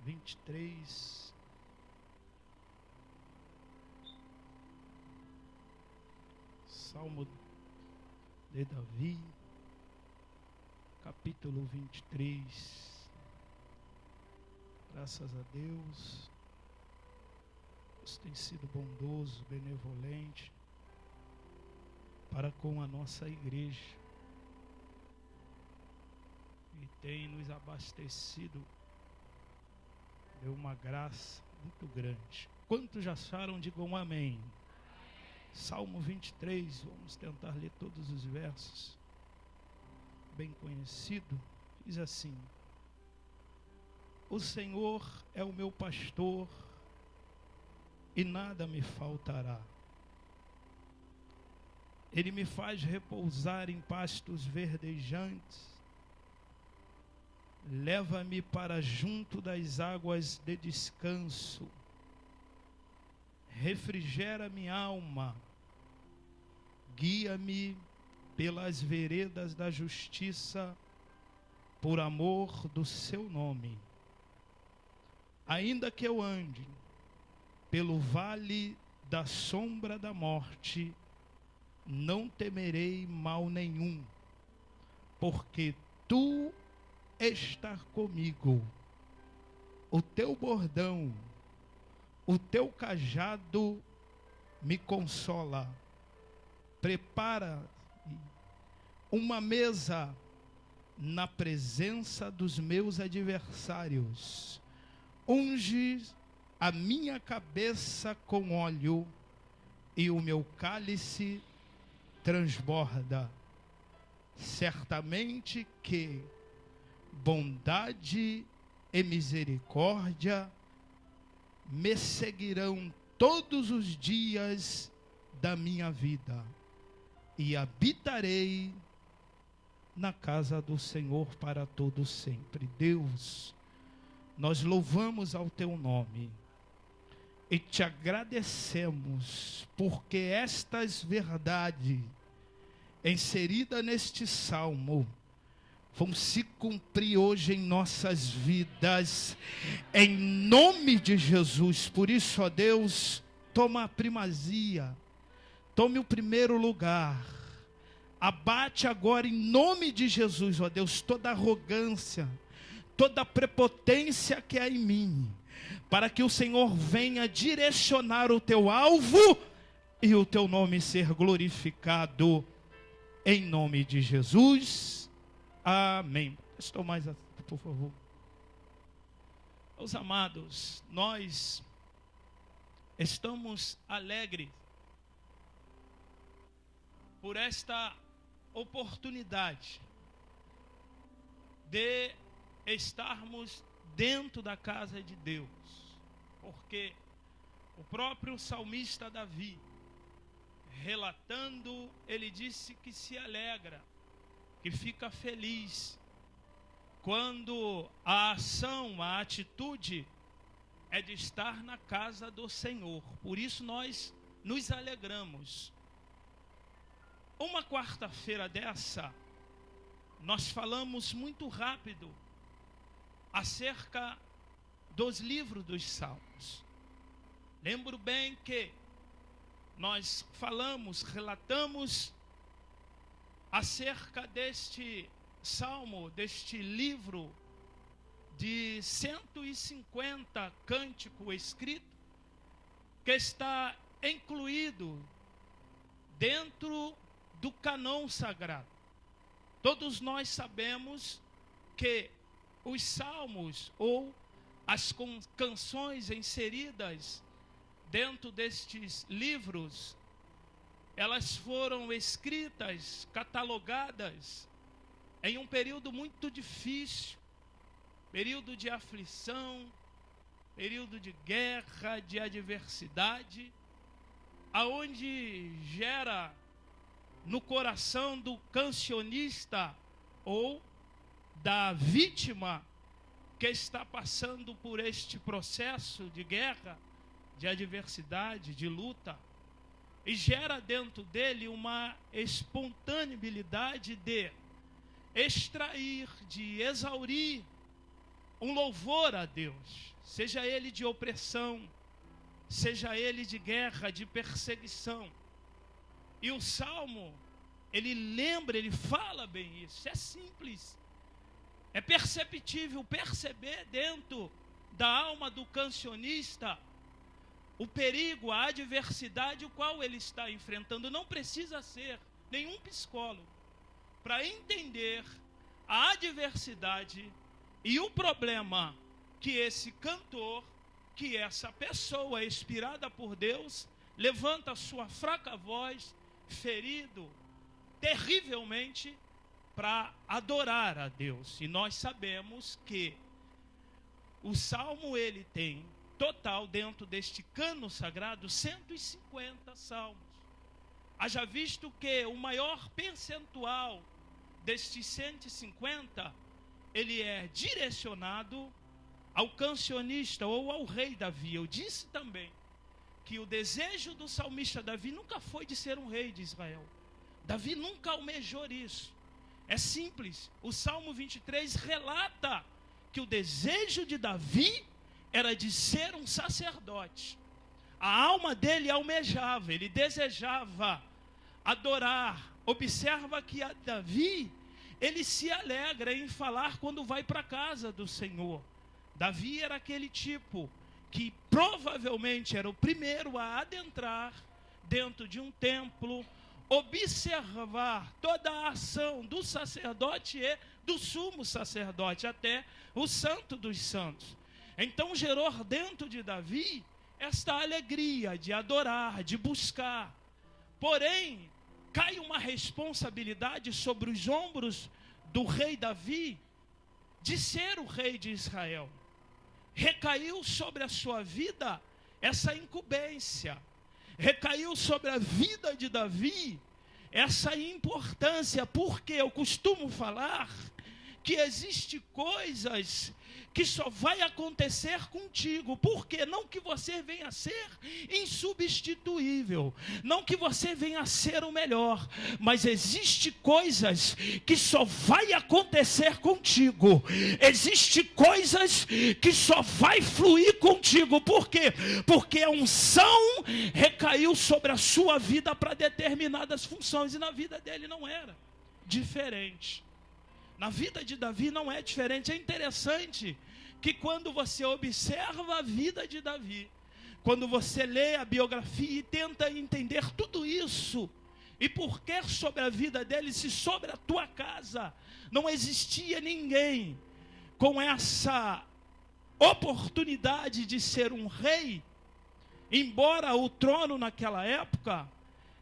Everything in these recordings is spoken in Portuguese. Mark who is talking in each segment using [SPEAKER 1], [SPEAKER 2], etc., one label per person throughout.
[SPEAKER 1] 23. Salmo de Davi, capítulo 23. Graças a Deus, Deus tem sido bondoso, benevolente para com a nossa igreja e tem nos abastecido de uma graça muito grande. Quantos já acharam? Digam amém. Salmo 23, vamos tentar ler todos os versos. Bem conhecido, diz assim: o Senhor é o meu pastor e nada me faltará. Ele me faz repousar em pastos verdejantes, leva-me para junto das águas de descanso, refrigera minha alma, guia-me pelas veredas da justiça, por amor do seu nome. Ainda que eu ande pelo vale da sombra da morte, não temerei mal nenhum, porque tu estás comigo. O teu bordão, o teu cajado me consola. Prepara uma mesa na presença dos meus adversários. Unge a minha cabeça com óleo e o meu cálice transborda. Certamente que bondade e misericórdia me seguirão todos os dias da minha vida, e habitarei na casa do Senhor para todo sempre. Deus, nós louvamos ao teu nome e te agradecemos porque estas verdades inseridas neste salmo vão se cumprir hoje em nossas vidas, em nome de Jesus. Por isso, ó Deus, toma a primazia, tome o primeiro lugar, abate agora em nome de Jesus, ó Deus, toda arrogância, toda prepotência que há em mim, para que o Senhor venha direcionar o teu alvo e o teu nome ser glorificado, em nome de Jesus. Amém. Estou mais atento, por favor. Meus amados, nós estamos alegres por esta oportunidade de estarmos dentro da casa de Deus, porque o próprio salmista Davi, relatando, ele disse que se alegra, que fica feliz quando a ação, a atitude é de estar na casa do Senhor. Por isso nós nos alegramos. Uma quarta-feira dessa, nós falamos muito rápido acerca dos livros dos Salmos. Lembro bem que nós falamos, relatamos acerca deste salmo, deste livro de 150 cânticos escritos, que está incluído dentro do cânon sagrado. Todos nós sabemos que os salmos ou as canções inseridas dentro destes livros, elas foram escritas, catalogadas em um período muito difícil, período de aflição, período de guerra, de adversidade, aonde gera no coração do cancionista ou da vítima que está passando por este processo de guerra, de adversidade, de luta, e gera dentro dele uma espontaneidade de extrair, de exaurir um louvor a Deus, seja ele de opressão, seja ele de guerra, de perseguição. E o Salmo, ele lembra, ele fala bem isso. É simples, é perceptível perceber dentro da alma do cancionista o perigo, a adversidade o qual ele está enfrentando. Não precisa ser nenhum psicólogo para entender a adversidade e o problema que esse cantor, que essa pessoa inspirada por Deus, levanta sua fraca voz, ferido terrivelmente, para adorar a Deus. E nós sabemos que o Salmo, ele tem total, dentro deste cano sagrado, 150 salmos. Haja visto que o maior percentual destes 150, ele é direcionado ao cancionista ou ao rei Davi. Eu disse também que o desejo do salmista Davi nunca foi de ser um rei de Israel. Davi nunca almejou isso. É simples, o Salmo 23 relata que o desejo de Davi era de ser um sacerdote. A alma dele almejava, ele desejava adorar. Observa que a Davi, ele se alegra em falar quando vai para a casa do Senhor. Davi era aquele tipo que provavelmente era o primeiro a adentrar dentro de um templo, observar toda a ação do sacerdote e do sumo sacerdote, até o santo dos santos. Então gerou dentro de Davi esta alegria de adorar, de buscar. Porém, cai uma responsabilidade sobre os ombros do rei Davi de ser o rei de Israel. Recaiu sobre a sua vida essa incumbência. Recaiu sobre a vida de Davi essa importância, porque eu costumo falar que existem coisas que só vai acontecer contigo. Por quê? Não que você venha a ser insubstituível, não que você venha a ser o melhor, mas existem coisas que só vai acontecer contigo. Existem coisas que só vai fluir contigo. Por quê? Porque a unção recaiu sobre a sua vida para determinadas funções, e na vida dele não era diferente. Na vida de Davi não é diferente. É interessante que quando você observa a vida de Davi, quando você lê a biografia e tenta entender tudo isso, e por que sobre a vida dele, se sobre a tua casa não existia ninguém com essa oportunidade de ser um rei, embora o trono naquela época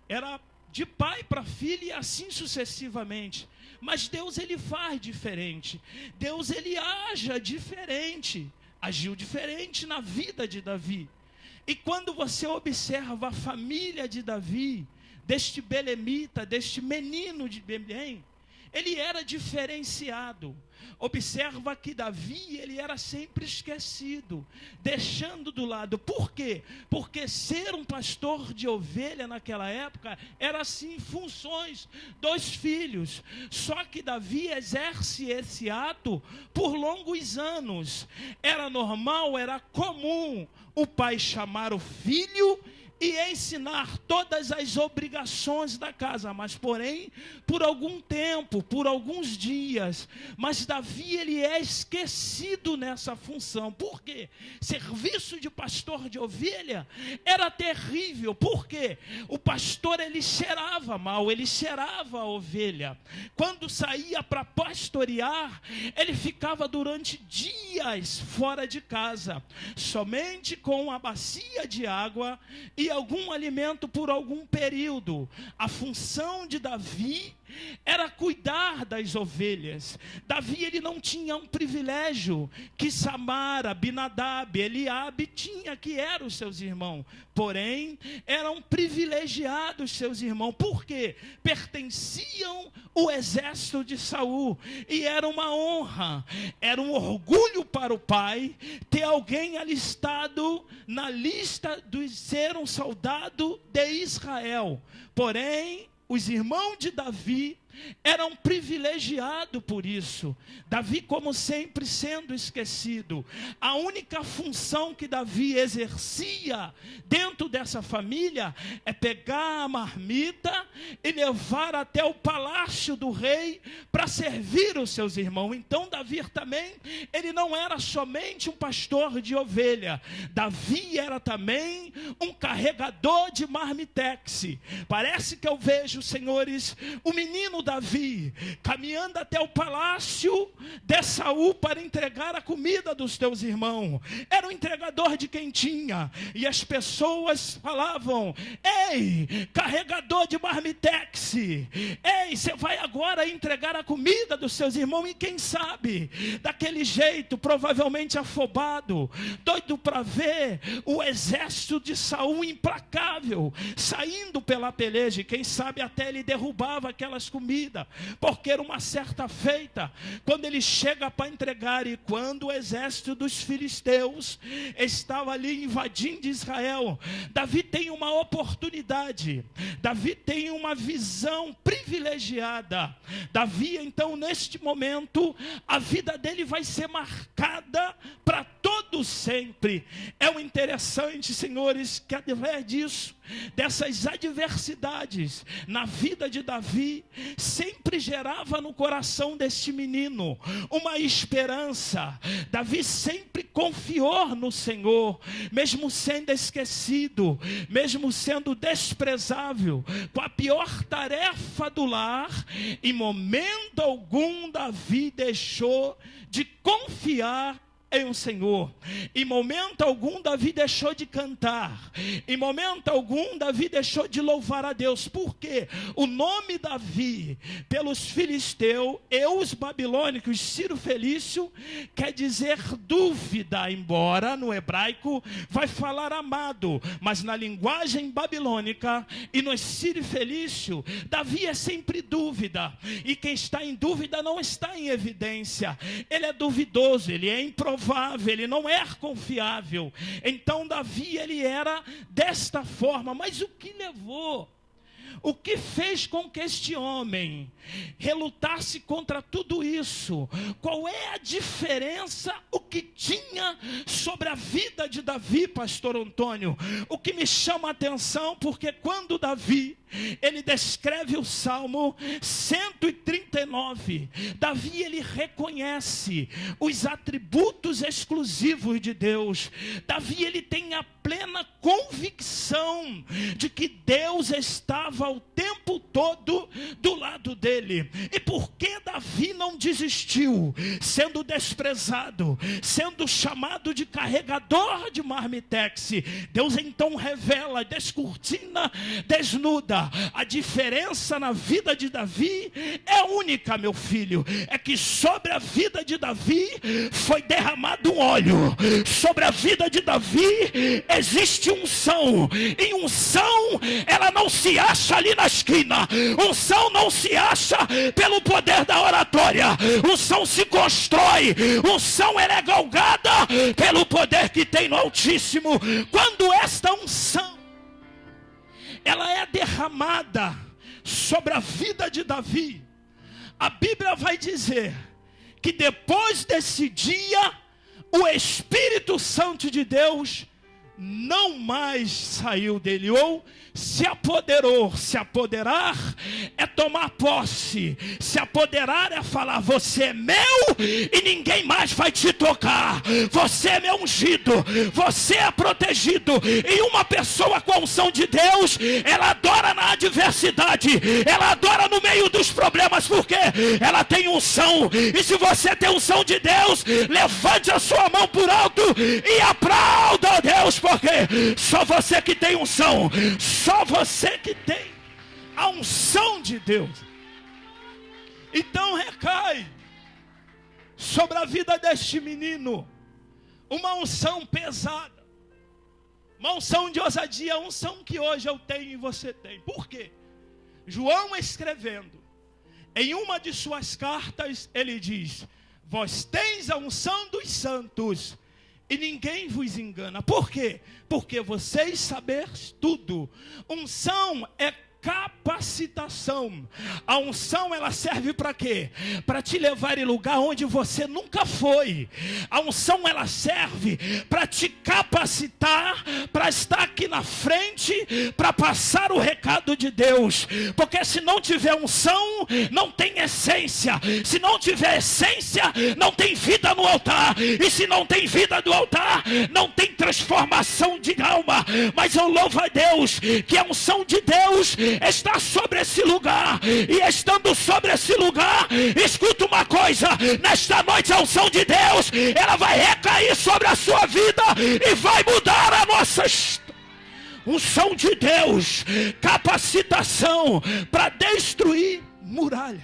[SPEAKER 1] era de pai para filho e assim sucessivamente. Mas Deus, ele faz diferente. Deus, ele age diferente. Agiu diferente na vida de Davi. E quando você observa a família de Davi, deste belemita, deste menino de Belém, ele era diferenciado. Observa que Davi, ele era sempre esquecido, deixando do lado. Por quê? Porque ser um pastor de ovelha naquela época era assim, funções dos filhos. Só que Davi exerce esse ato por longos anos. Era normal, era comum o pai chamar o filho e ensinar todas as obrigações da casa, mas porém, por algum tempo, por alguns dias, mas Davi, ele é esquecido nessa função. Por quê? Serviço de pastor de ovelha era terrível. Por quê? O pastor, ele cheirava mal, ele cheirava a ovelha. Quando saía para pastorear, ele ficava durante dias fora de casa, somente com a bacia de água e algum alimento por algum período. A função de Davi era cuidar das ovelhas. Davi, ele não tinha um privilégio que Samar, Abinadab, Eliabe tinha, que eram os seus irmãos. Porém, eram privilegiados seus irmãos. Por quê? Pertenciam ao exército de Saul. E era uma honra, era um orgulho para o pai ter alguém alistado na lista de ser um soldado de Israel. Porém, os irmãos de Davi era um privilegiado por isso. Davi, como sempre, sendo esquecido. A única função que Davi exercia dentro dessa família é pegar a marmita e levar até o palácio do rei para servir os seus irmãos. Então Davi também, ele não era somente um pastor de ovelha. Davi era também um carregador de marmitex. Parece que eu vejo, senhores, o menino Davi caminhando até o palácio de Saul para entregar a comida dos teus irmãos. Era o entregador de quentinha. E as pessoas falavam: ei, carregador de marmitex, ei, você vai agora entregar a comida dos seus irmãos. E quem sabe, daquele jeito, provavelmente afobado, doido para ver o exército de Saul implacável, saindo pela peleja. E quem sabe até ele derrubava aquelas comidas, porque era uma certa feita, quando ele chega para entregar. E quando o exército dos filisteus estava ali invadindo Israel, Davi tem uma oportunidade, Davi tem uma visão privilegiada. Davi, então, neste momento, a vida dele vai ser marcada para todo sempre. É o interessante, senhores, que através disso, dessas adversidades na vida de Davi, sempre gerava no coração deste menino uma esperança. Davi sempre confiou no Senhor, mesmo sendo esquecido, mesmo sendo desprezável, com a pior tarefa do lar. Em momento algum Davi deixou de confiar em um Senhor. Em momento algum Davi deixou de cantar. Em momento algum Davi deixou de louvar a Deus. Por quê? O nome Davi, pelos filisteus e os babilônicos, Ciro Felício, quer dizer dúvida, embora no hebraico vai falar amado, mas na linguagem babilônica e no Ciro Felício, Davi é sempre dúvida. E quem está em dúvida não está em evidência. Ele é duvidoso, ele é improvável, ele não é confiável. Então Davi, ele era desta forma. Mas o que levou, o que fez com que este homem relutasse contra tudo isso? Qual é a diferença, o que tinha sobre a vida de Davi, pastor Antônio? O que me chama a atenção, porque quando Davi, ele descreve o Salmo 139, Davi, ele reconhece os atributos exclusivos de Deus. Davi, ele tem a plena convicção de que Deus estava o tempo todo do lado dele. E por que Davi não desistiu, sendo desprezado, sendo chamado de carregador de marmitex? Deus então revela, descortina, desnuda. A diferença na vida de Davi é única, meu filho. É que sobre a vida de Davi foi derramado um óleo. Sobre a vida de Davi existe unção. E unção, ela não se acha ali na esquina. Unção não se acha pelo poder da oratória. Unção se constrói. Unção, ela é galgada pelo poder que tem no Altíssimo. Quando esta unção, ela é derramada sobre a vida de Davi, a Bíblia vai dizer que depois desse dia, o Espírito Santo de Deus não mais saiu dele, ou se apoderou. Se apoderar é tomar posse. Se apoderar é falar: você é meu e ninguém mais vai te tocar. Você é meu ungido, você é protegido. E uma pessoa com a unção de Deus, ela adora na adversidade, ela adora no meio dos problemas, porque ela tem unção. E se você tem unção de Deus, levante a sua mão por alto e aplauda a Deus, porque só você que tem unção, só você que tem a unção de Deus. Então recai sobre a vida deste menino uma unção pesada, uma unção de ousadia, a unção que hoje eu tenho e você tem. Por quê? João, escrevendo em uma de suas cartas, ele diz: vós tens a unção dos santos e ninguém vos engana. Por quê? Porque vocês sabeis tudo. Unção é capacitação. A unção, ela serve para quê? Para te levar em lugar onde você nunca foi. A unção, ela serve para te capacitar, para estar aqui na frente, para passar o recado de Deus. Porque se não tiver unção, não tem essência. Se não tiver essência, não tem vida no altar. E se não tem vida no altar, não tem transformação de alma. Mas eu louvo a Deus que a unção de Deus está sobre esse lugar. E estando sobre esse lugar, escuta uma coisa: nesta noite a unção de Deus, ela vai recair sobre a sua vida e vai mudar a nossa história. Unção de Deus, capacitação para destruir muralhas.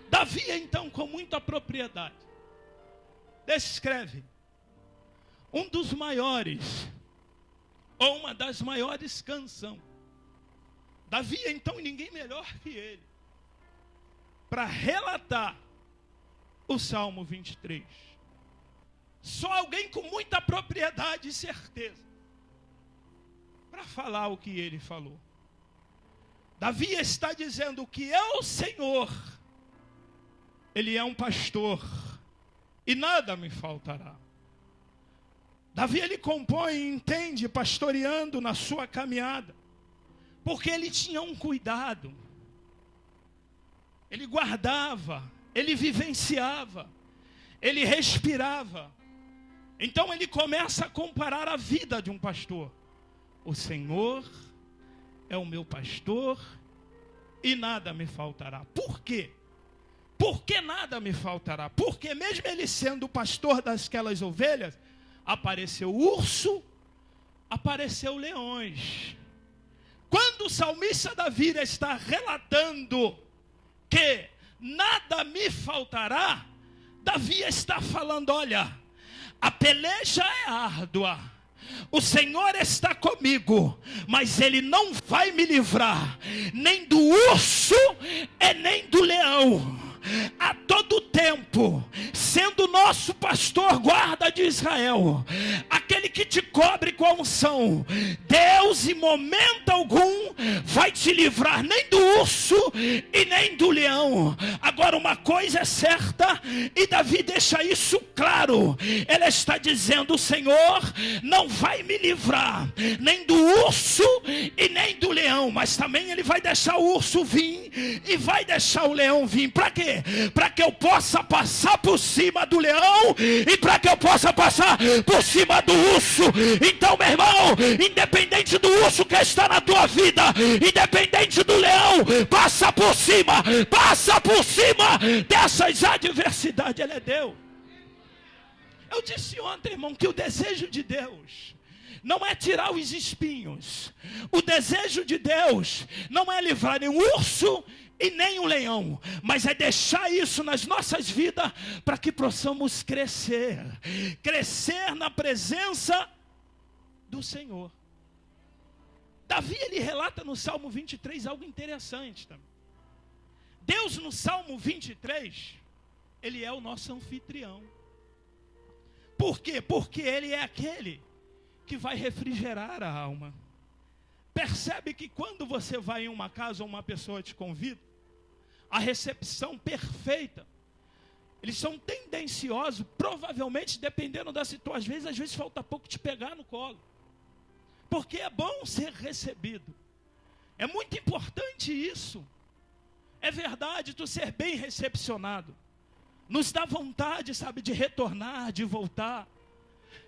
[SPEAKER 1] Davi, então, com muita propriedade, descreve um dos maiores, ou uma das maiores canções. Davi, então, ninguém melhor que ele para relatar o Salmo 23. Só alguém com muita propriedade e certeza para falar o que ele falou. Davi está dizendo que é o Senhor, Ele é um pastor e nada me faltará. Davi, ele compõe e entende, pastoreando na sua caminhada, porque ele tinha um cuidado, ele guardava, ele vivenciava, ele respirava. Então ele começa a comparar a vida de um pastor. O Senhor é o meu pastor e nada me faltará. Por quê? Por que nada me faltará? Porque mesmo ele sendo o pastor daquelas ovelhas, apareceu urso, apareceu leões. Quando o salmista Davi está relatando que nada me faltará, Davi está falando: olha, a peleja é árdua, o Senhor está comigo, mas Ele não vai me livrar, nem do urso e nem do leão. A todo tempo, sendo nosso pastor guarda de Israel, aquele que te cobre com a unção, Deus em momento algum vai te livrar nem do urso e nem do leão. Agora uma coisa é certa, e Davi deixa isso claro, ele está dizendo: o Senhor não vai me livrar nem do urso e nem do leão, mas também Ele vai deixar o urso vir e vai deixar o leão vir. Para quê? Para que eu possa passar por cima do leão e para que eu possa passar por cima do urso. Então, meu irmão, independente do urso que está na tua vida, independente do leão, passa por cima dessas adversidades. Ele é Deus. Eu disse ontem, irmão, que o desejo de Deus não é tirar os espinhos. O desejo de Deus não é livrar nem um urso e nem um leão, mas é deixar isso nas nossas vidas para que possamos crescer na presença do Senhor. Davi, ele relata no Salmo 23 algo interessante também. Deus, no Salmo 23, Ele é o nosso anfitrião. Por quê? Porque Ele é aquele que vai refrigerar a alma. Percebe que quando você vai em uma casa ou uma pessoa te convida, a recepção perfeita, eles são tendenciosos, provavelmente, dependendo da situação, às vezes falta pouco te pegar no colo, porque é bom ser recebido. É muito importante isso. É verdade, tu ser bem recepcionado nos dá vontade, sabe, de retornar, de voltar.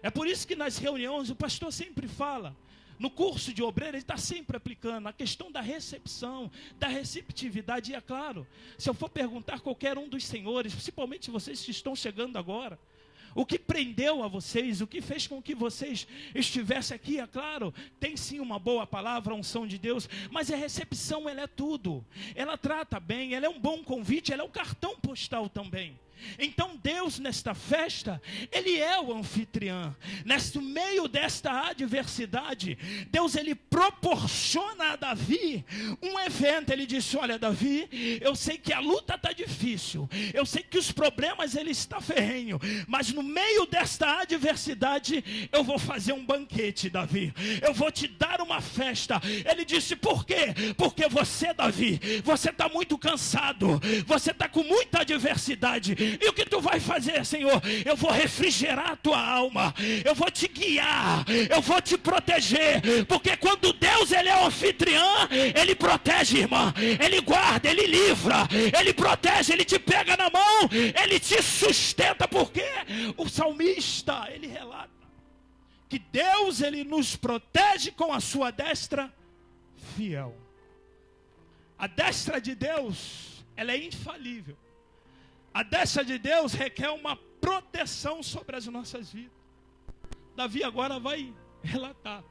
[SPEAKER 1] É por isso que nas reuniões o pastor sempre fala, no curso de obreiro ele está sempre aplicando a questão da recepção, da receptividade. E é claro, se eu for perguntar a qualquer um dos senhores, principalmente vocês que estão chegando agora, o que prendeu a vocês, o que fez com que vocês estivessem aqui, é claro, tem sim uma boa palavra, a unção de Deus, mas a recepção, ela é tudo. Ela trata bem, ela é um bom convite, ela é um cartão postal também. Então Deus, nesta festa, Ele é o anfitrião. No meio desta adversidade, Deus, Ele proporciona a Davi um evento. Ele disse: olha, Davi, eu sei que a luta está difícil, eu sei que os problemas, ele está ferrenho, mas no meio desta adversidade, eu vou fazer um banquete, Davi. Eu vou te dar uma festa. Ele disse: por quê? Porque você, Davi, você está muito cansado, você está com muita adversidade. E o que tu vai fazer, Senhor? Eu vou refrigerar a tua alma, eu vou te guiar, eu vou te proteger, porque quando Deus, Ele é o anfitrião, Ele protege, irmã, Ele guarda, Ele livra, Ele protege, Ele te pega na mão, Ele te sustenta, porque o salmista, ele relata que Deus, Ele nos protege com a sua destra fiel. A destra de Deus, ela é infalível. A destra de Deus requer uma proteção sobre as nossas vidas. Davi agora vai relatar.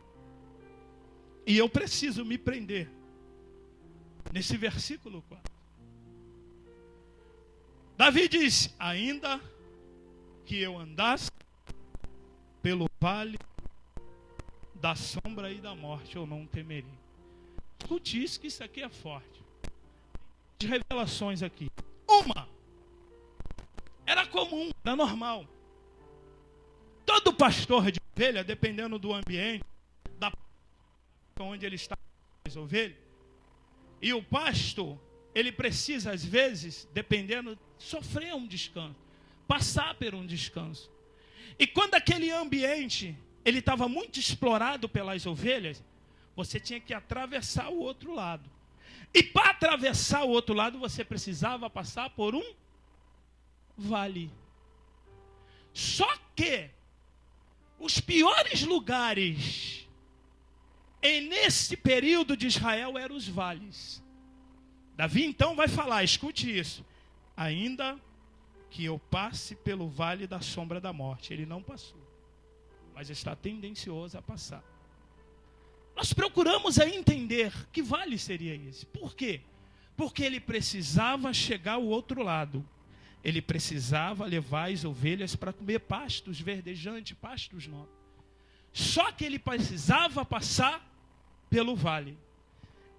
[SPEAKER 1] E eu preciso me prender nesse versículo 4. Davi diz: ainda que eu andasse pelo vale da sombra e da morte, eu não temerei. Escute isso, que isso aqui é forte. De revelações aqui. Uma, era comum, era normal. Todo pastor de ovelha, dependendo do ambiente, da onde ele está com as ovelhas, e o pasto, ele precisa, às vezes, dependendo, sofrer um descanso, passar por um descanso. E quando aquele ambiente, ele estava muito explorado pelas ovelhas, você tinha que atravessar o outro lado. E para atravessar o outro lado, você precisava passar por um vale. Só que os piores lugares nesse período de Israel eram os vales. Davi então vai falar, escute isso: ainda que eu passe pelo vale da sombra da morte. Ele não passou, mas está tendencioso a passar. Nós procuramos aí entender que vale seria esse. Por quê? Porque ele precisava chegar ao outro lado. Ele precisava levar as ovelhas para comer pastos verdejantes, pastos novos. Só que ele precisava passar pelo vale.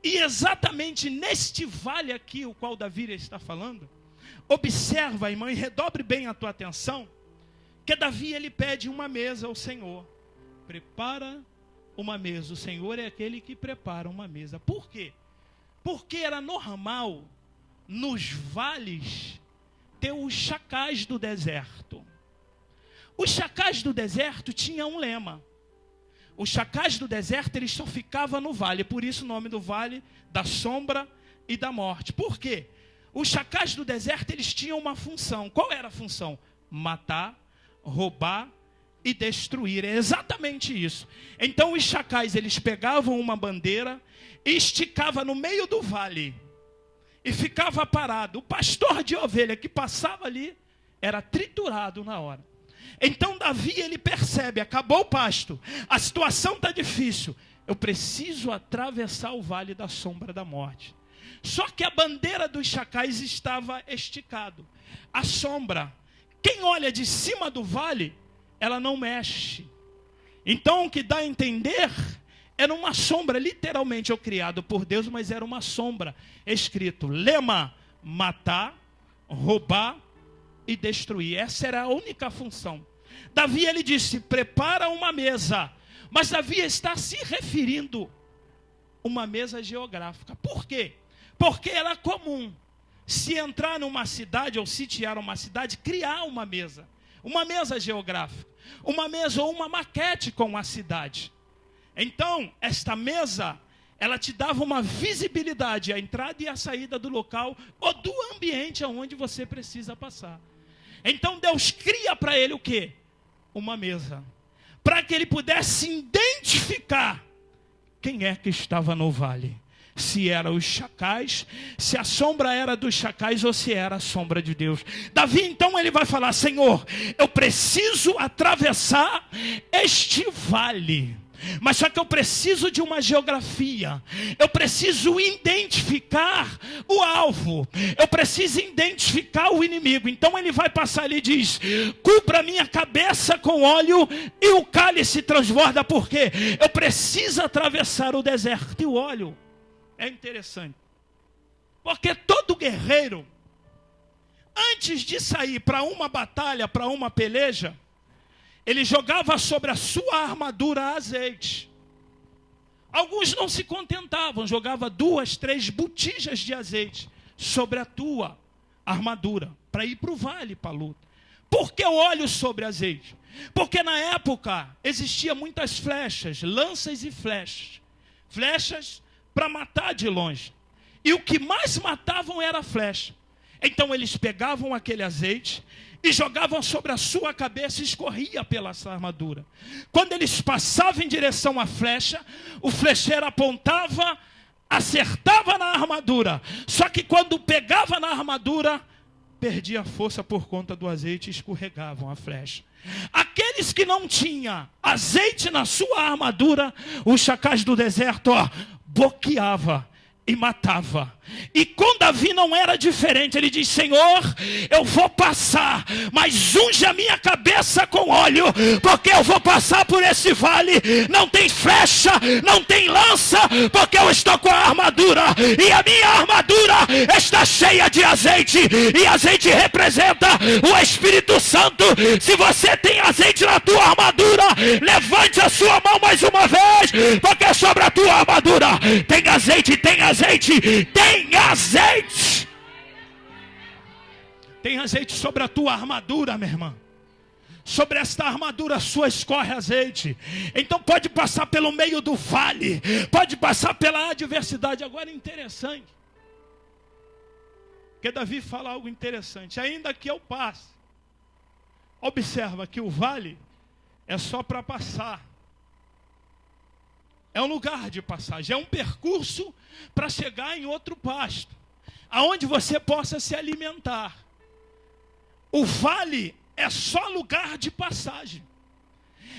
[SPEAKER 1] E exatamente neste vale aqui, o qual Davi está falando, observa, irmã, e redobre bem a tua atenção, que Davi, ele pede uma mesa ao Senhor. Prepara uma mesa. O Senhor é aquele que prepara uma mesa. Por quê? Porque era normal nos vales ter os chacais do deserto. Os chacais do deserto tinham um lema. Os chacais do deserto, eles só ficavam no vale. Por isso o nome do vale da sombra e da morte. Por quê? Os chacais do deserto, eles tinham uma função. Qual era a função? Matar, roubar e destruir. É exatamente isso. Então os chacais, eles pegavam uma bandeira e esticavam no meio do vale. E ficava parado. O pastor de ovelha que passava ali era triturado na hora. Então Davi, ele percebe, acabou o pasto, a situação está difícil, eu preciso atravessar o vale da sombra da morte. Só que a bandeira dos chacais estava esticado. A sombra, quem olha de cima do vale, ela não mexe. Então o que dá a entender, era uma sombra, literalmente, criado por Deus, mas era uma sombra, escrito, lema, matar, roubar e destruir. Essa era a única função. Davi, ele disse, prepara uma mesa. Mas Davi está se referindo a uma mesa geográfica. Por quê? Porque era comum, se entrar numa cidade ou sitiar uma cidade, criar uma mesa geográfica, uma mesa ou uma maquete com a cidade. Então, esta mesa, ela te dava uma visibilidade, a entrada e a saída do local ou do ambiente aonde você precisa passar. Então Deus cria para ele o quê? Uma mesa. Para que ele pudesse identificar quem é que estava no vale. Se eram os chacais, se a sombra era dos chacais ou se era a sombra de Deus. Davi então ele vai falar, Senhor, eu preciso atravessar este vale. Mas só que eu preciso de uma geografia. Eu preciso identificar o alvo. Eu preciso identificar o inimigo. Então ele vai passar, ele diz: cubra minha cabeça com óleo e o cálice transborda. Por quê? Eu preciso atravessar o deserto. E o óleo é interessante, porque todo guerreiro, antes de sair para uma batalha, para uma peleja, ele jogava sobre a sua armadura azeite. Alguns não se contentavam, jogava 2, 3 botijas de azeite sobre a tua armadura, para ir para o vale, para a luta. Por que o óleo sobre azeite? Porque na época existiam muitas flechas, lanças e flechas. Flechas para matar de longe. E o que mais matavam era a flecha. Então eles pegavam aquele azeite e jogavam sobre a sua cabeça e escorria pela sua armadura. Quando eles passavam em direção à flecha, o flecheiro apontava, acertava na armadura. Só que quando pegava na armadura, perdia a força por conta do azeite e escorregavam a flecha. Aqueles que não tinham azeite na sua armadura, os chacais do deserto, boqueava e matava. E com Davi não era diferente. Ele diz: Senhor, eu vou passar, mas unge a minha cabeça com óleo, porque eu vou passar por esse vale. Não tem flecha, não tem lança, porque eu estou com a armadura, e a minha armadura está cheia de azeite, e azeite representa o Espírito Santo. Se você tem azeite na tua armadura, levante a sua mão mais uma vez, porque sobre a tua armadura tem azeite, tem azeite, tem azeite. Tem azeite sobre a tua armadura, minha irmã. Sobre esta armadura sua escorre azeite. Então pode passar pelo meio do vale, pode passar pela adversidade. Agora é interessante, porque Davi fala algo interessante: ainda que eu passe. Observa que o vale é só para passar. É um lugar de passagem, é um percurso para chegar em outro pasto, aonde você possa se alimentar. O vale é só lugar de passagem.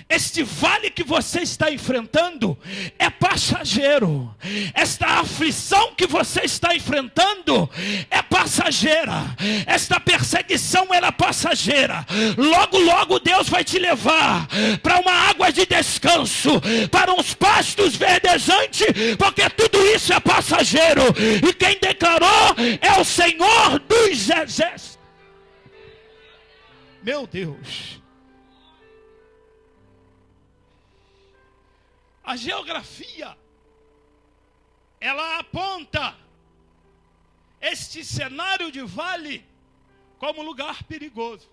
[SPEAKER 1] Este vale que você está enfrentando é passageiro. Esta aflição que você está enfrentando é passageira. Esta perseguição ela é passageira. Logo, logo Deus vai te levar para uma água de descanso, para uns pastos verdejantes, porque tudo isso é passageiro. E quem declarou é o Senhor dos Exércitos. Meu Deus. A geografia, ela aponta este cenário de vale como lugar perigoso.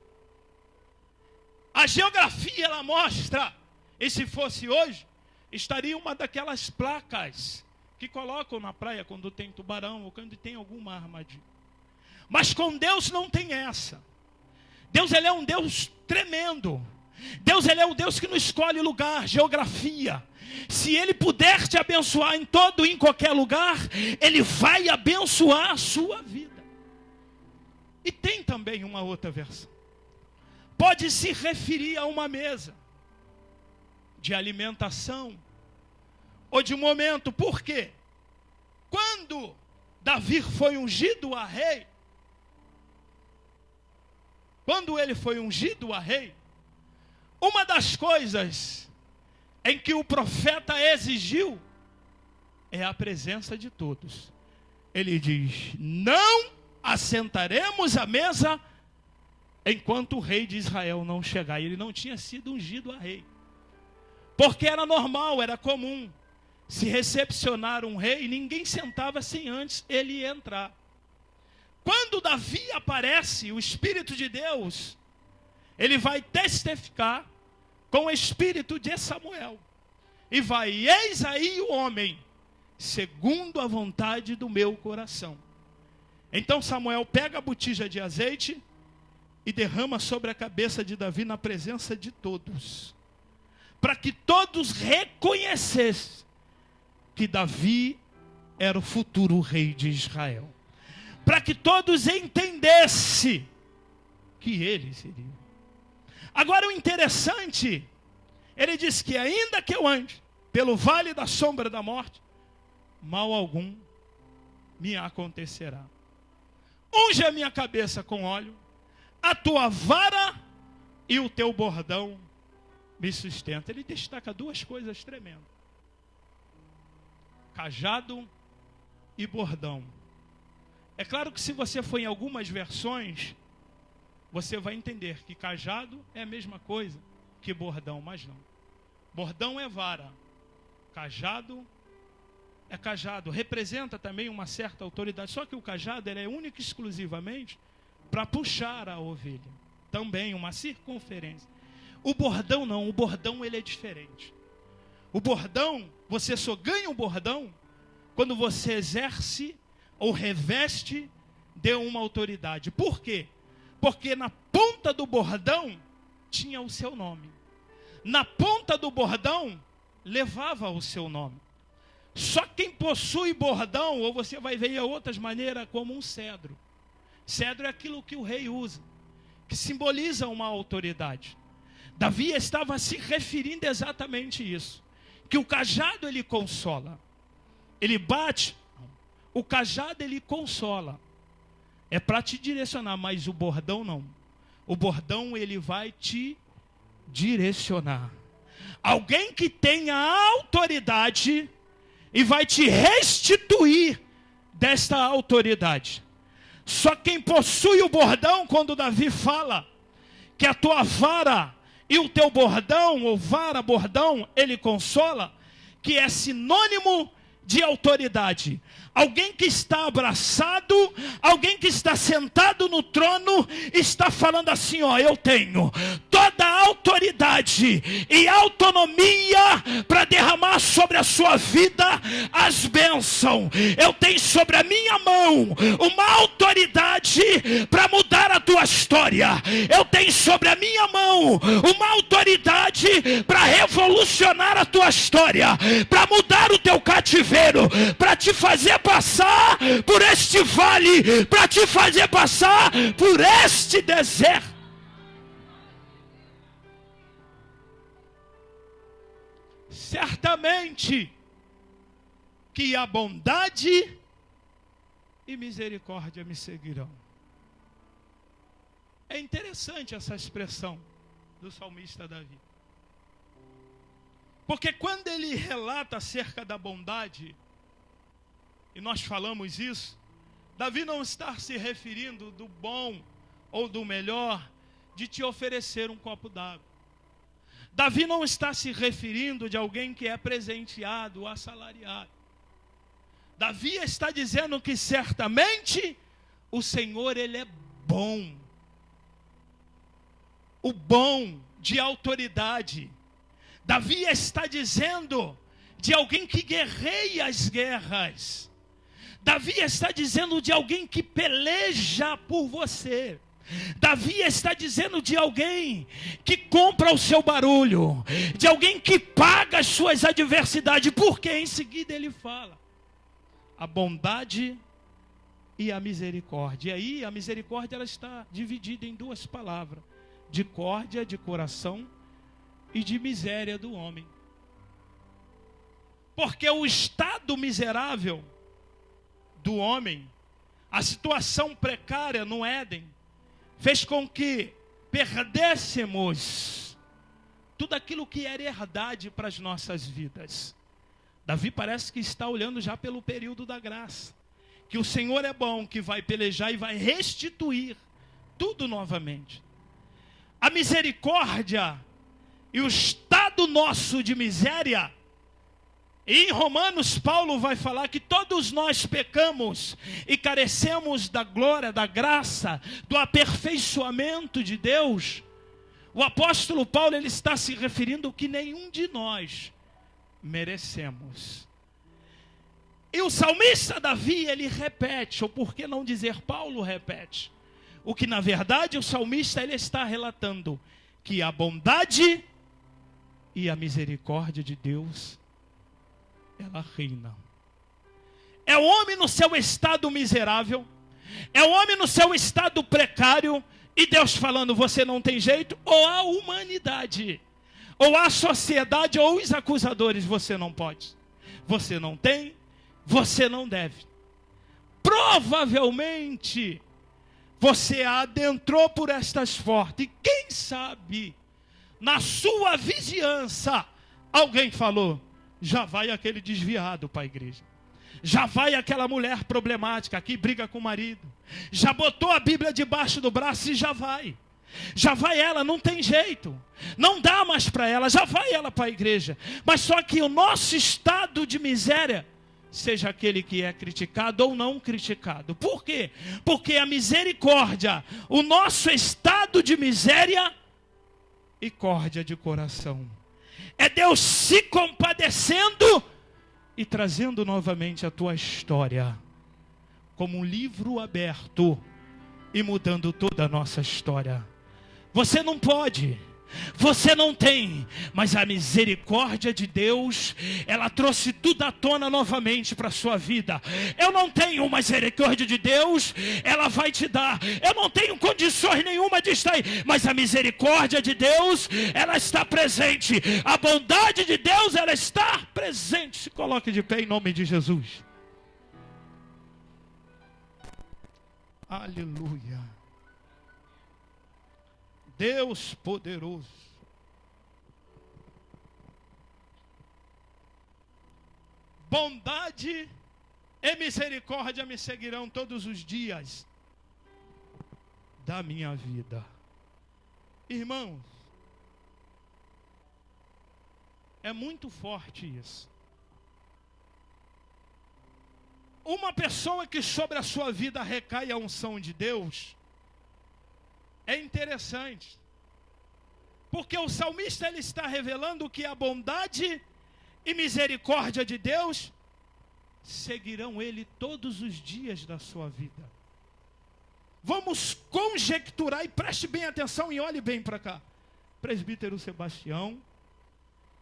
[SPEAKER 1] A geografia, ela mostra, e se fosse hoje, estaria uma daquelas placas que colocam na praia quando tem tubarão ou quando tem alguma armadilha. Mas com Deus não tem essa. Deus, ele é um Deus tremendo. Deus, ele é o Deus que não escolhe lugar, geografia. Se ele puder te abençoar em todo e em qualquer lugar, ele vai abençoar a sua vida. E tem também uma outra versão. Pode se referir a uma mesa de alimentação ou de momento. Por quê? Quando Davi foi ungido a rei, quando ele foi ungido a rei, uma das coisas em que o profeta exigiu é a presença de todos. Ele diz: não assentaremos à mesa enquanto o rei de Israel não chegar. E ele não tinha sido ungido a rei, porque era normal, era comum se recepcionar um rei, ninguém sentava sem antes ele entrar. Quando Davi aparece, o Espírito de Deus, ele vai testificar com o espírito de Samuel. E vai: eis aí o homem, segundo a vontade do meu coração. Então Samuel pega a botija de azeite e derrama sobre a cabeça de Davi na presença de todos, para que todos reconhecessem que Davi era o futuro rei de Israel. Para que todos entendessem que ele seria. Agora o interessante, ele diz que ainda que eu ande pelo vale da sombra da morte, mal algum me acontecerá. Unge a minha cabeça com óleo, a tua vara e o teu bordão me sustenta. Ele destaca duas coisas tremendas: cajado e bordão. É claro que se você for em algumas versões, você vai entender que cajado é a mesma coisa que bordão, mas não. Bordão é vara, cajado é cajado. Representa também uma certa autoridade. Só que o cajado ele é único e exclusivamente para puxar a ovelha. Também uma circunferência. O bordão não, o bordão ele é diferente. O bordão, você só ganha o bordão quando você exerce ou reveste de uma autoridade. Por quê? Porque na ponta do bordão tinha o seu nome. Na ponta do bordão levava o seu nome. Só quem possui bordão, ou você vai ver de outras maneiras, como um cedro. Cedro é aquilo que o rei usa, que simboliza uma autoridade. Davi estava se referindo exatamente isso, que o cajado ele consola. Ele bate, o cajado ele consola. É para te direcionar, mas o bordão não. O bordão ele vai te direcionar. Alguém que tenha autoridade e vai te restituir desta autoridade. Só quem possui o bordão, quando Davi fala que a tua vara e o teu bordão, ou vara, bordão, ele consola, que é sinônimo de autoridade. Alguém que está abraçado, alguém que está sentado no trono, está falando assim, ó, eu tenho toda a autoridade e autonomia para derramar sobre a sua vida as bênçãos. Eu tenho sobre a minha mão uma autoridade para mudar a tua história. Eu tenho sobre a minha mão uma autoridade para revolucionar a tua história, para mudar o teu cativeiro, para te fazer passar por este vale, para te fazer passar por este deserto. Certamente que a bondade e misericórdia me seguirão. É interessante essa expressão do salmista Davi. Porque quando ele relata acerca da bondade, e nós falamos isso, Davi não está se referindo do bom ou do melhor de te oferecer um copo d'água. Davi não está se referindo de alguém que é presenteado, assalariado. Davi está dizendo que certamente o Senhor ele é bom. O bom de autoridade. Davi está dizendo de alguém que guerreia as guerras. Davi está dizendo de alguém que peleja por você. Davi está dizendo de alguém que compra o seu barulho, de alguém que paga as suas adversidades, porque em seguida ele fala a bondade e a misericórdia. E aí a misericórdia ela está dividida em duas palavras: de córdia, de coração, e de miséria do homem. Porque o estado miserável do homem, a situação precária no Éden, fez com que perdêssemos tudo aquilo que era herdade para as nossas vidas. Davi parece que está olhando já pelo período da graça, que o Senhor é bom, que vai pelejar e vai restituir tudo novamente. A misericórdia e o estado nosso de miséria. E em Romanos, Paulo vai falar que todos nós pecamos e carecemos da glória, da graça, do aperfeiçoamento de Deus. O apóstolo Paulo ele está se referindo que nenhum de nós merecemos. E o salmista Davi, ele repete, ou por que não dizer Paulo repete, o que na verdade o salmista ele está relatando, que a bondade e a misericórdia de Deus ela reina. É o homem no seu estado miserável, é o homem no seu estado precário, e Deus falando, você não tem jeito, ou a humanidade, ou a sociedade, ou os acusadores, você não pode. Você não tem, você não deve. Provavelmente, você adentrou por estas portas. E quem sabe, na sua vizinhança, alguém falou, já vai aquele desviado para a igreja. Já vai aquela mulher problemática que briga com o marido. Já botou a Bíblia debaixo do braço e já vai. Já vai ela, não tem jeito. Não dá mais para ela, já vai ela para a igreja. Mas só que o nosso estado de miséria seja aquele que é criticado ou não criticado. Por quê? Porque a misericórdia, o nosso estado de miséria e córdia de coração, é Deus se compadecendo e trazendo novamente a tua história como um livro aberto e mudando toda a nossa história. Você não pode, você não tem, mas a misericórdia de Deus, ela trouxe tudo à tona novamente para a sua vida. Eu não tenho misericórdia de Deus, ela vai te dar. Eu não tenho condições nenhuma de estar aí, mas a misericórdia de Deus, ela está presente. A bondade de Deus, ela está presente. Se coloque de pé em nome de Jesus. Aleluia. Deus poderoso. Bondade e misericórdia me seguirão todos os dias da minha vida. Irmãos, é muito forte isso. Uma pessoa que sobre a sua vida recai a unção de Deus, é interessante, porque o salmista ele está revelando que a bondade e misericórdia de Deus seguirão ele todos os dias da sua vida. Vamos conjecturar e preste bem atenção e olhe bem para cá. Presbítero Sebastião,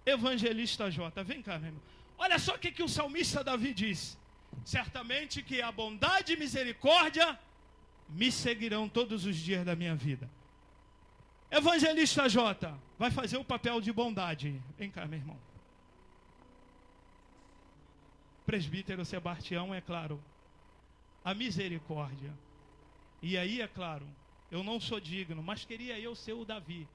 [SPEAKER 1] evangelista J, vem cá, meu irmão. Olha só o que o salmista Davi diz. Certamente que a bondade e misericórdia me seguirão todos os dias da minha vida. Evangelista J, vai fazer o papel de bondade. Vem cá, meu irmão. Presbítero Sebastião, é claro, a misericórdia. E aí, é claro, eu não sou digno, mas queria eu ser o Davi.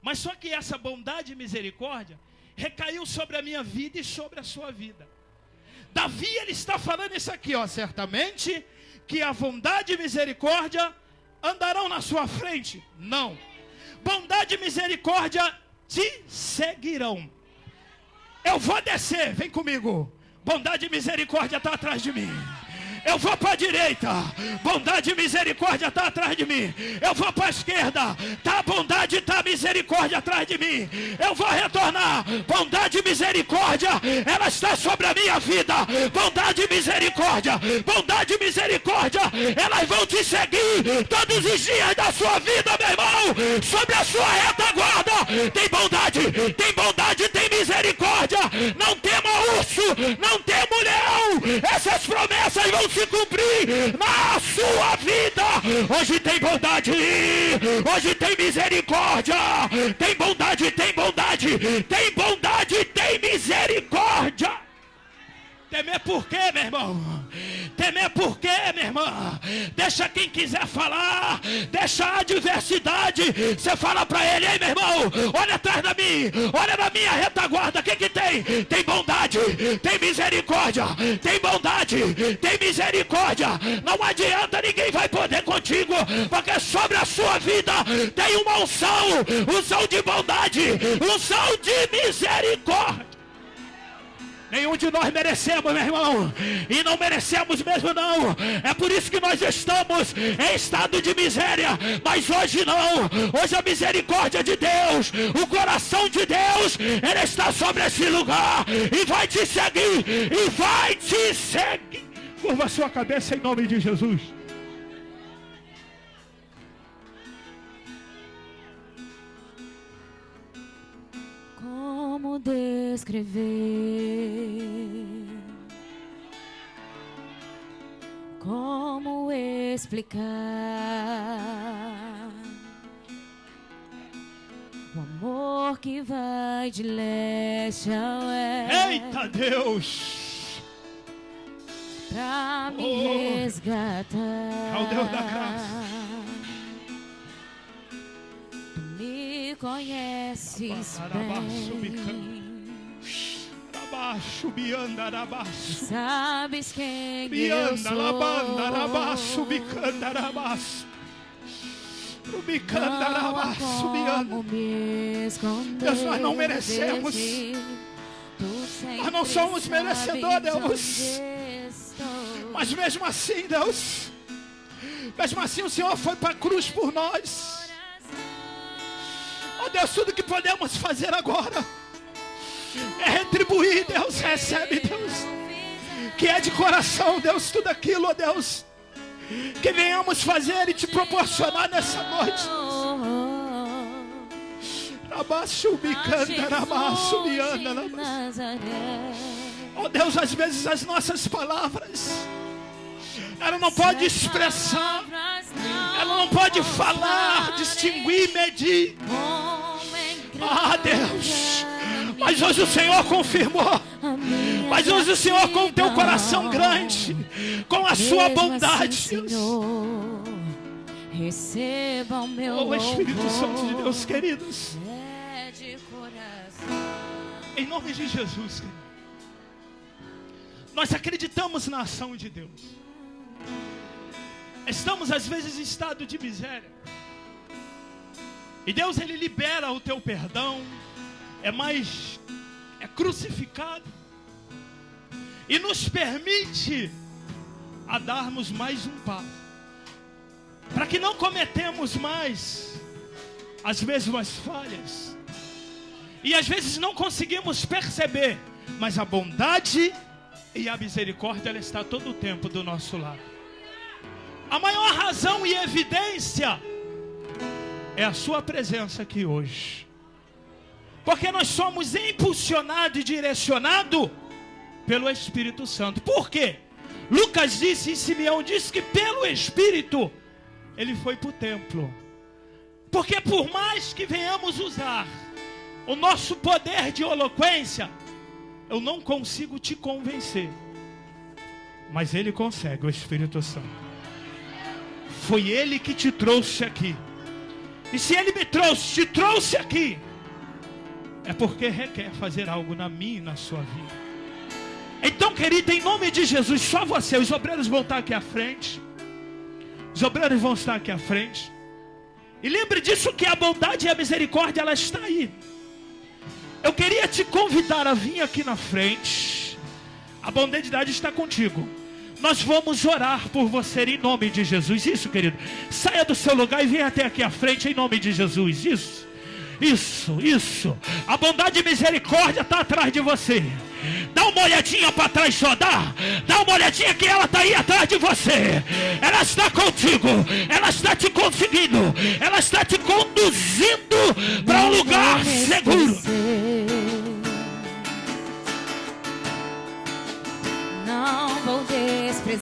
[SPEAKER 1] Mas só que essa bondade e misericórdia recaiu sobre a minha vida e sobre a sua vida. Davi, ele está falando isso aqui, ó, certamente que a bondade e misericórdia andarão na sua frente. Não. Bondade e misericórdia te seguirão. Eu vou descer, vem comigo. Bondade e misericórdia está atrás de mim. Eu vou para a direita, bondade e misericórdia está atrás de mim. Eu vou para a esquerda, tá bondade e tá misericórdia atrás de mim. Eu vou retornar, bondade e misericórdia, ela está sobre a minha vida. Bondade e misericórdia, elas vão te seguir todos os dias da sua vida, meu irmão. Sobre a sua retaguarda tem bondade, tem misericórdia. Não tema urso, não tema leão. Essas promessas vão se cumprir na sua vida. Hoje tem bondade, hoje tem misericórdia. Tem bondade, tem misericórdia. Temer por quê, meu irmão? Temer por quê, minha irmã? Deixa quem quiser falar, deixa a adversidade. Você fala para ele, ei, meu irmão, olha atrás de mim, olha na minha retaguarda, o que tem? Tem bondade, tem misericórdia, tem bondade, tem misericórdia. Não adianta, ninguém vai poder contigo, porque sobre a sua vida tem uma unção de bondade, unção de misericórdia. Nenhum de nós merecemos, meu irmão, e não merecemos mesmo não. É por isso que nós estamos em estado de miséria. Mas hoje não, hoje a misericórdia de Deus, o coração de Deus, ele está sobre esse lugar e vai te seguir, Curva a sua cabeça em nome de Jesus.
[SPEAKER 2] Como descrever, como explicar o amor que vai de leste a oeste.
[SPEAKER 1] Eita Deus!
[SPEAKER 2] Pra me resgatar.
[SPEAKER 1] Ao Deus da graça.
[SPEAKER 2] Tu me conheces bem. Sabes quem eu sou. Não há como me esconder.
[SPEAKER 1] Deus, nós não merecemos. Nós não somos merecedores, Deus. Mas mesmo assim, Deus, mesmo assim o Senhor foi para a cruz por nós. Oh Deus, tudo que podemos fazer agora é retribuir, Deus. Recebe, Deus, que é de coração, Deus, tudo aquilo, ó Deus, que venhamos fazer e te proporcionar nessa noite. Oh Deus, às vezes as nossas palavras, ela não pode expressar, ela não pode falar, distinguir, medir. Ah Deus, mas hoje o Senhor confirmou. Mas hoje o Senhor, com o teu coração grande, com a sua bondade,
[SPEAKER 2] receba o meu
[SPEAKER 1] oh Espírito Santo de Deus, queridos, em nome de Jesus, nós acreditamos na ação de Deus. Estamos às vezes em estado de miséria, e Deus, Ele libera o teu perdão, é crucificado, e nos permite a darmos mais um passo, para que não cometemos mais as mesmas falhas, e às vezes não conseguimos perceber, mas a bondade e a misericórdia, ela está todo o tempo do nosso lado. A maior razão e evidência é a sua presença aqui hoje, porque nós somos impulsionados e direcionados pelo Espírito Santo. Por quê? Lucas disse, e Simeão disse que pelo Espírito ele foi para o templo. Porque por mais que venhamos usar o nosso poder de eloquência, eu não consigo te convencer, mas Ele consegue, o Espírito Santo. Foi Ele que te trouxe aqui. E se Ele me trouxe, te trouxe aqui, é porque requer fazer algo na minha e na sua vida. Então, querida, em nome de Jesus, só você, os obreiros vão estar aqui à frente. Os obreiros vão estar aqui à frente. E lembre disso, que a bondade e a misericórdia, ela está aí. Eu queria te convidar a vir aqui na frente. A bondade está contigo. Nós vamos orar por você em nome de Jesus. Isso, querido. Saia do seu lugar e venha até aqui à frente em nome de Jesus. Isso. A bondade e misericórdia está atrás de você. Dá uma olhadinha para trás só, dá uma olhadinha que ela está aí atrás de você. Ela está contigo, ela está te conseguindo, ela está te conduzindo para um lugar seguro.
[SPEAKER 2] Não vou desprezar.